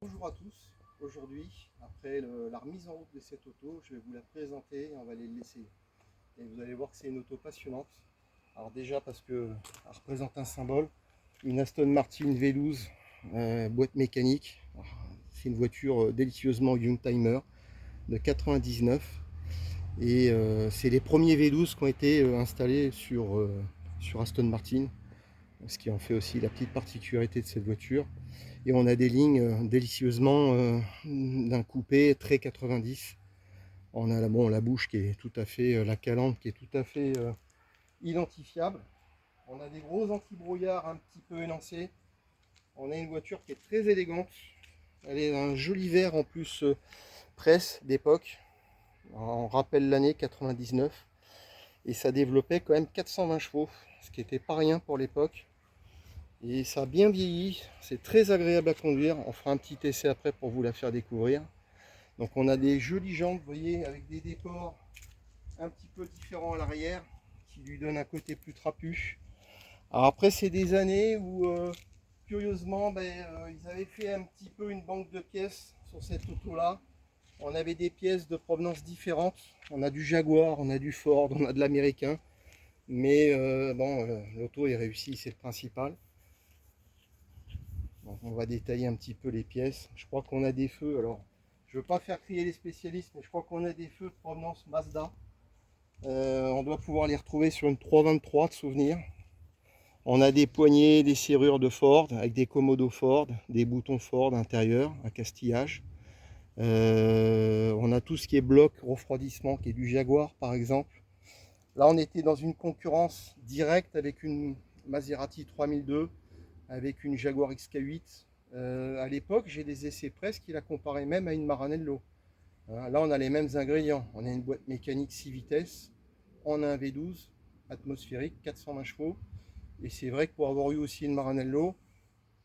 Bonjour à tous, aujourd'hui, après la remise en route de cette auto, je vais vous la présenter et on va aller l'essayer. Et vous allez voir que c'est une auto passionnante. Alors déjà parce qu'elle représente un symbole, une Aston Martin V12 boîte mécanique. C'est une voiture délicieusement Youngtimer de 99 et c'est les premiers V12 qui ont été installés sur Aston Martin, ce qui en fait aussi la petite particularité de cette voiture. Et on a des lignes délicieusement d'un coupé très 90. On a la bouche qui est tout à fait, la calandre qui est tout à fait identifiable. On a des gros anti-brouillard un petit peu élancés. On a une voiture qui est très élégante. Elle est d'un joli vert en plus presse d'époque. On rappelle l'année 99. Et ça développait quand même 420 chevaux, ce qui n'était pas rien pour l'époque. Et ça a bien vieilli, c'est très agréable à conduire. On fera un petit essai après pour vous la faire découvrir. Donc on a des jolies jambes, vous voyez, avec des décors un petit peu différents à l'arrière, qui lui donnent un côté plus trapu. Alors après c'est des années où, curieusement, ils avaient fait un petit peu une banque de pièces sur cette auto-là. On avait des pièces de provenance différentes. On a du Jaguar, on a du Ford, on a de l'américain. Mais l'auto est réussie, c'est le principal. Donc on va détailler un petit peu les pièces. Je crois qu'on a des feux, alors je ne veux pas faire crier les spécialistes, mais je crois qu'on a des feux de provenance Mazda. On doit pouvoir les retrouver sur une 323 de souvenir. On a des poignées, des serrures de Ford avec des commodos Ford, des boutons Ford intérieurs, un castillage. On a tout ce qui est bloc, refroidissement, qui est du Jaguar par exemple. Là on était dans une concurrence directe avec une Maserati 3002, avec une Jaguar XK8. À l'époque, j'ai des essais presse qui la comparaient même à une Maranello. Là, on a les mêmes ingrédients. On a une boîte mécanique 6 vitesses, on a un V12 atmosphérique, 420 chevaux. Et c'est vrai que pour avoir eu aussi une Maranello,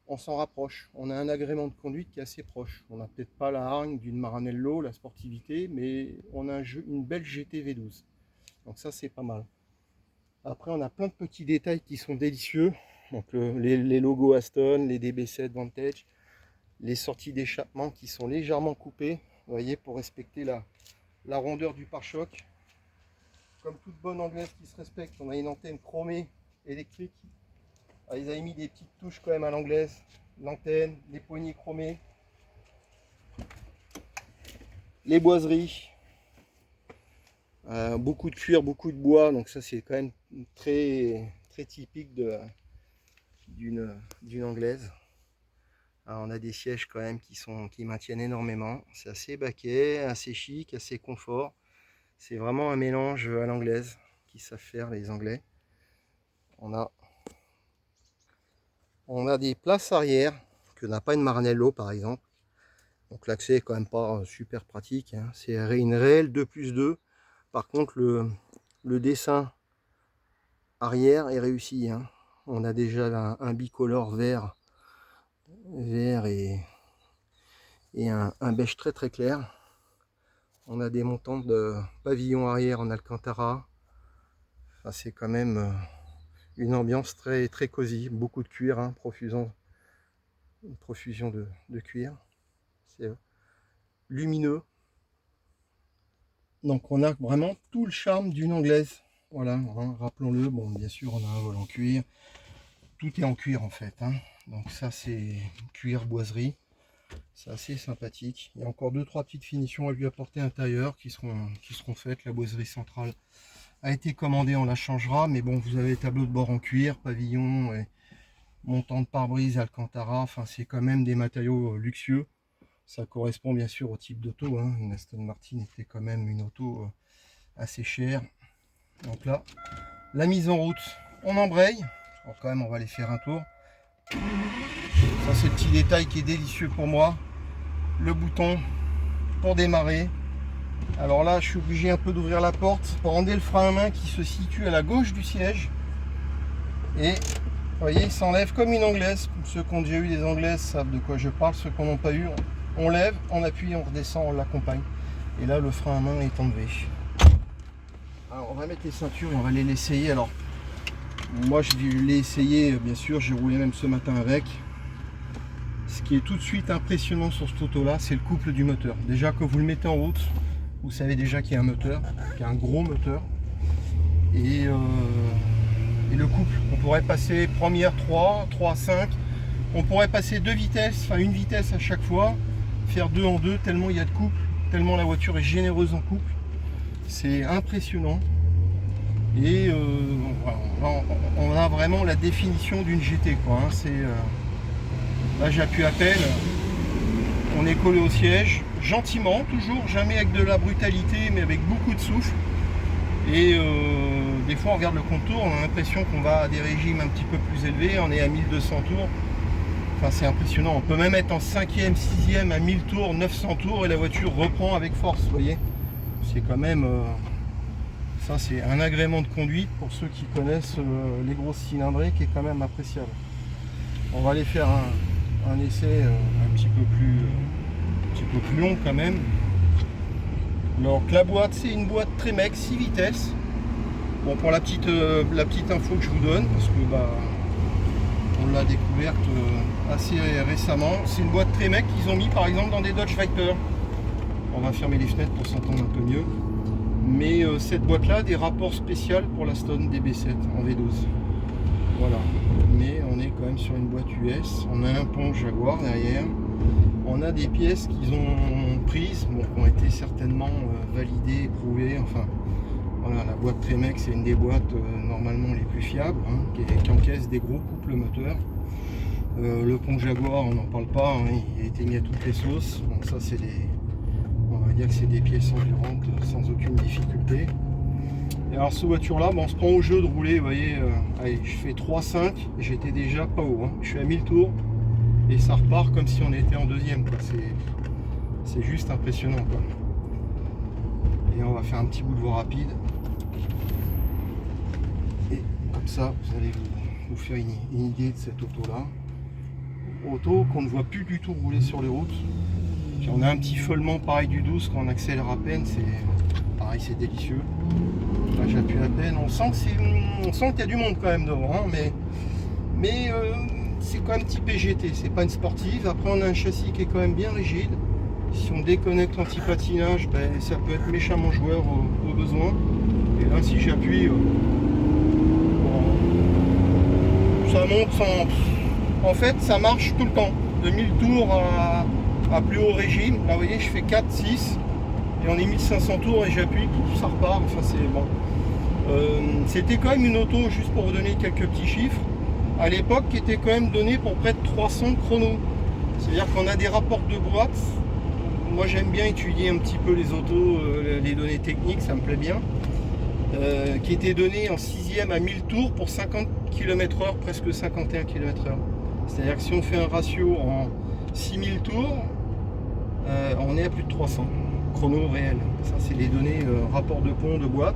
on s'en rapproche. On a un agrément de conduite qui est assez proche. On n'a peut-être pas la hargne d'une Maranello, la sportivité, mais on a une belle GT V12. Donc ça, c'est pas mal. Après, on a plein de petits détails qui sont délicieux. Donc les logos Aston, les DB7 Vantage, les sorties d'échappement qui sont légèrement coupées, vous voyez, pour respecter la rondeur du pare-choc. Comme toute bonne anglaise qui se respecte, on a une antenne chromée électrique. Alors, ils avaient mis des petites touches quand même à l'anglaise, l'antenne, les poignées chromées, les boiseries, beaucoup de cuir, beaucoup de bois, donc ça c'est quand même très, très typique d'une anglaise. Alors on a des sièges quand même qui maintiennent énormément. C'est assez baquet, assez chic, assez confort. C'est vraiment un mélange à l'anglaise qui savent faire les Anglais. On a des places arrière que n'a pas une Maranello par exemple. Donc l'accès est quand même pas super pratique, hein. C'est une réelle 2+2. Par contre le dessin arrière est réussi, hein. On a déjà un bicolore vert et un beige très très clair. On a des montants de pavillon arrière en Alcantara. Enfin, c'est quand même une ambiance très très cosy, beaucoup de cuir, hein, une profusion de cuir. C'est lumineux. Donc on a vraiment tout le charme d'une anglaise. Voilà, hein, rappelons-le. Bon, bien sûr, on a un volant cuir. Tout est en cuir en fait, hein. Donc ça c'est cuir boiserie. C'est assez sympathique. Il y a encore 2-3 petites finitions à lui apporter à l'intérieur qui seront faites. La boiserie centrale a été commandée, on la changera. Mais bon, vous avez tableau de bord en cuir, pavillon, et montant de pare-brise Alcantara. Enfin, c'est quand même des matériaux luxueux. Ça correspond bien sûr au type d'auto, hein. Une Aston Martin était quand même une auto assez chère. Donc là, la mise en route, on embraye. Alors quand même, on va aller faire un tour. Ça, c'est le petit détail qui est délicieux pour moi. Le bouton pour démarrer. Alors là, je suis obligé un peu d'ouvrir la porte pour rendre le frein à main qui se situe à la gauche du siège. Et vous voyez, il s'enlève comme une anglaise. Ceux qui ont déjà eu des anglaises savent de quoi je parle. Ceux qui n'en ont pas eu, on lève, on appuie, on redescend, on l'accompagne. Et là, le frein à main est enlevé. Alors, on va mettre les ceintures et on va aller l'essayer. Alors, moi, je l'ai essayé, bien sûr, j'ai roulé même ce matin avec. Ce qui est tout de suite impressionnant sur cette auto là, c'est le couple du moteur. Déjà que vous le mettez en route, vous savez déjà qu'il y a un moteur, qu'il y a un gros moteur. Et le couple, on pourrait passer première 3, 3, 5, on pourrait passer 2 vitesses, enfin une vitesse à chaque fois, faire 2 en 2, tellement il y a de couple, tellement la voiture est généreuse en couple. C'est impressionnant. Et voilà, on a vraiment la définition d'une GT, quoi, hein. Là j'appuie à peine, on est collé au siège, gentiment, toujours, jamais avec de la brutalité, mais avec beaucoup de souffle. Et des fois on regarde le contour, on a l'impression qu'on va à des régimes un petit peu plus élevés, on est à 1200 tours. Enfin c'est impressionnant, on peut même être en 5e, 6e à 1000 tours, 900 tours et la voiture reprend avec force, vous voyez. C'est quand même, ça c'est un agrément de conduite pour ceux qui connaissent les grosses cylindrées qui est quand même appréciable. On va aller faire un essai un petit peu plus long quand même. Donc la boîte, c'est une boîte Tremec 6 vitesses. Bon, pour la petite info que je vous donne, parce que on l'a découverte assez récemment, c'est une boîte Tremec qu'ils ont mis par exemple dans des Dodge Viper. On va fermer les fenêtres pour s'entendre un peu mieux. Mais cette boîte là a des rapports spéciaux pour la Stone DB7 en V12. Voilà. Mais on est quand même sur une boîte US. On a un pont Jaguar derrière. On a des pièces qu'ils ont prises, bon, qui ont été certainement validées, éprouvées. Enfin, voilà, la boîte Tremec, c'est une des boîtes normalement les plus fiables, hein, qui encaisse des gros couples moteurs. Le pont Jaguar, on n'en parle pas, hein, il a été mis à toutes les sauces. Bon, ça, c'est on va dire que c'est des pièces endurantes sans aucune difficulté. Et alors, cette voiture-là, bon, on se prend au jeu de rouler, vous voyez, allez, je fais 3-5, j'étais déjà pas haut, hein, je suis à 1000 tours. Et ça repart comme si on était en deuxième, c'est juste impressionnant, quoi. Et on va faire un petit bout de voie rapide et comme ça vous allez vous faire une idée de cette auto là, qu'on ne voit plus du tout rouler sur les routes. Puis on a un petit feulement pareil du 12 quand on accélère à peine, c'est pareil, c'est délicieux. Là j'appuie à peine, on sent qu'il y a du monde quand même devant, hein, mais c'est quand même type GT, c'est pas une sportive. Après on a un châssis qui est quand même bien rigide. Si on déconnecte l'anti-patinage, ben, ça peut être méchamment joueur au besoin. Et là si j'appuie, ça monte sans... En fait ça marche tout le temps. De 1000 tours à plus haut régime. Là vous voyez je fais 4, 6 et on est 1500 tours et j'appuie, ça repart. Enfin c'est bon. C'était quand même une auto, juste pour vous donner quelques petits chiffres, à l'époque qui était quand même donné pour près de 300 chronos. C'est-à-dire qu'on a des rapports de boîte. Moi j'aime bien étudier un petit peu les autos, les données techniques, ça me plaît bien. Qui était donné en 6e à 1000 tours pour 50 km/h, presque 51 km/h. C'est-à-dire que si on fait un ratio en 6000 tours, on est à plus de 300 chronos réels. Ça c'est les données rapport de pont de boîte.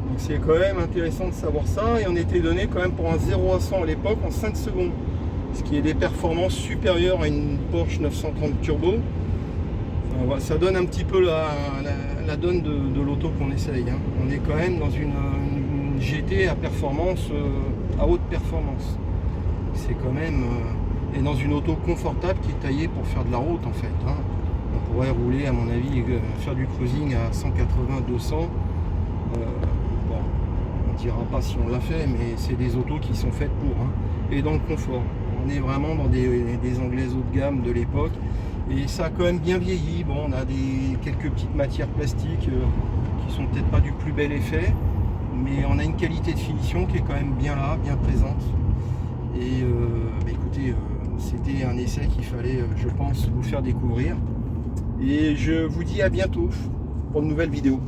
Donc c'est quand même intéressant de savoir ça, et on était donné quand même pour un 0 à 100 à l'époque en 5 secondes, ce qui est des performances supérieures à une Porsche 930 Turbo. Enfin, voilà, ça donne un petit peu la donne de l'auto qu'on essaye, hein. On est quand même dans une GT à performance, à haute performance. C'est quand même et dans une auto confortable qui est taillée pour faire de la route en fait, hein. On pourrait rouler à mon avis, faire du cruising à 180-200. Bon, on ne dira pas si on l'a fait, mais c'est des autos qui sont faites pour, hein. Et dans le confort. On est vraiment dans des anglaises haut de gamme de l'époque. Et ça a quand même bien vieilli. Bon, on a quelques petites matières plastiques qui sont peut-être pas du plus bel effet, mais on a une qualité de finition qui est quand même bien là, bien présente. Et écoutez, c'était un essai qu'il fallait, je pense, vous faire découvrir. Et je vous dis à bientôt pour une nouvelle vidéo.